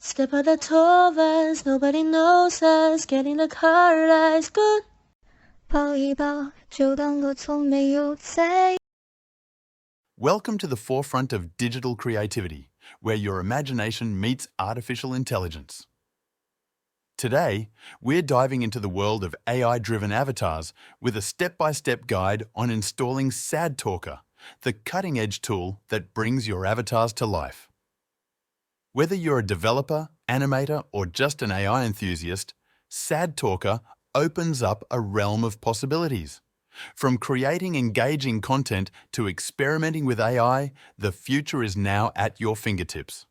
Step out the two of us, nobody knows us. Get in the car, life's good. 抱一抱，就当我从没有在。 Welcome to the forefront of digital creativity, where your imagination meets artificial intelligence. Today, we're diving into the world of AI-driven avatars with a step-by-step guide on installing Sad Talker, the cutting-edge tool that brings your avatars to life. Whether you're a developer, animator, or just an AI enthusiast, Sad Talker opens up a realm of possibilities. From creating engaging content to experimenting with AI, the future is now at your fingertips.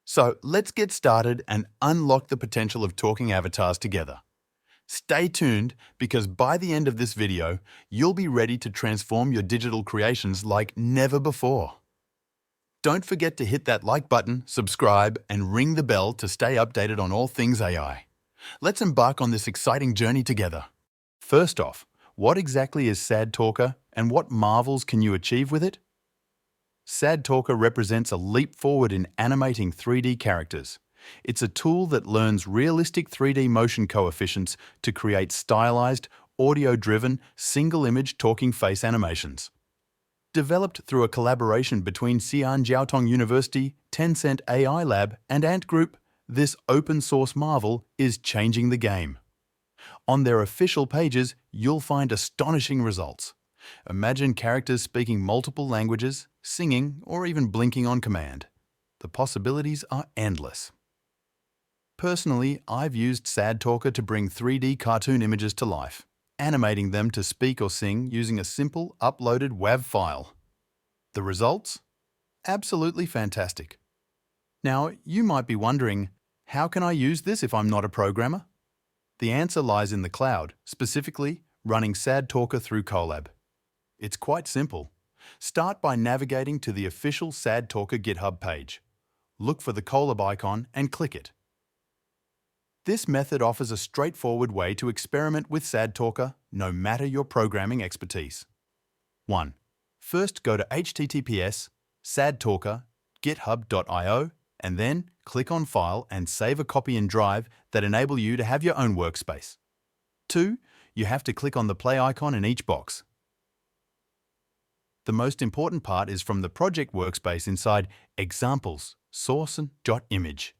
So let's get started and unlock the potential of talking avatars together. Stay tuned because by the end of this video, you'll be ready to transform your digital creations like never before. Don't forget to hit that like button, subscribe, and ring the bell to stay updated on all things AI. Let's embark on this exciting journey together. First off, what exactly is Sad Talker and what marvels can you achieve with it? Sad Talker represents a leap forward in animating 3D characters. It's a tool that learns realistic 3D motion coefficients to create stylized, audio-driven, single-image talking face animations. Developed through a collaboration between Xi'an Jiaotong University, Tencent AI Lab, and Ant Group, this open-source marvel is changing the game. On their official pages, you'll find astonishing results. Imagine characters speaking multiple languages, singing, or even blinking on command. The possibilities are endless. Personally, I've used Sad Talker to bring 3D cartoon images to life, animating them to speak or sing using a simple uploaded WAV file. The results? Absolutely fantastic. Now, you might be wondering, how can I use this if I'm not a programmer? The answer lies in the cloud, specifically running Sad Talker through Colab. It's quite simple. Start by navigating to the official Sad Talker GitHub page. Look for the Colab icon and click it. This method offers a straightforward way to experiment with Sad Talker, no matter your programming expertise. 1. First go to https://sadtalker.github.io and then click on File and save a copy in Drive that enable you to have your own workspace. 2. You have to click on the play icon in each box. The most important part is from the project workspace inside Examples, Source and .image.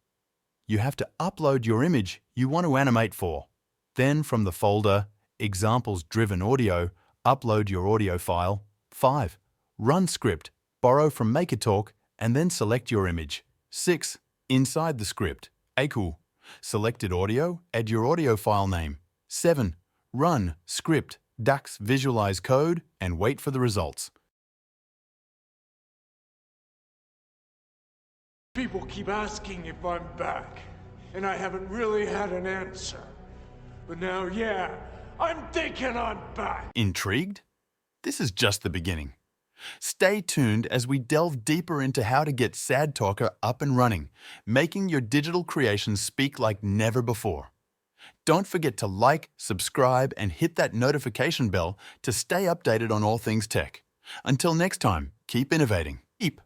You have to upload your image you want to animate for. Then from the folder Examples Driven Audio, upload your audio file. 5. Run script, borrow from MakerTalk, and then select your image. 6. Inside the script, Aku. Selected audio, add your audio file name. 7. Run script, ducks visualize code, and wait for the results. People keep asking if I'm back, and I haven't really had an answer. But now, yeah, I'm thinking I'm back. Intrigued? This is just the beginning. Stay tuned as we delve deeper into how to get Sad Talker up and running, making your digital creations speak like never before. Don't forget to like, subscribe, and hit that notification bell to stay updated on all things tech. Until next time, keep innovating. Keep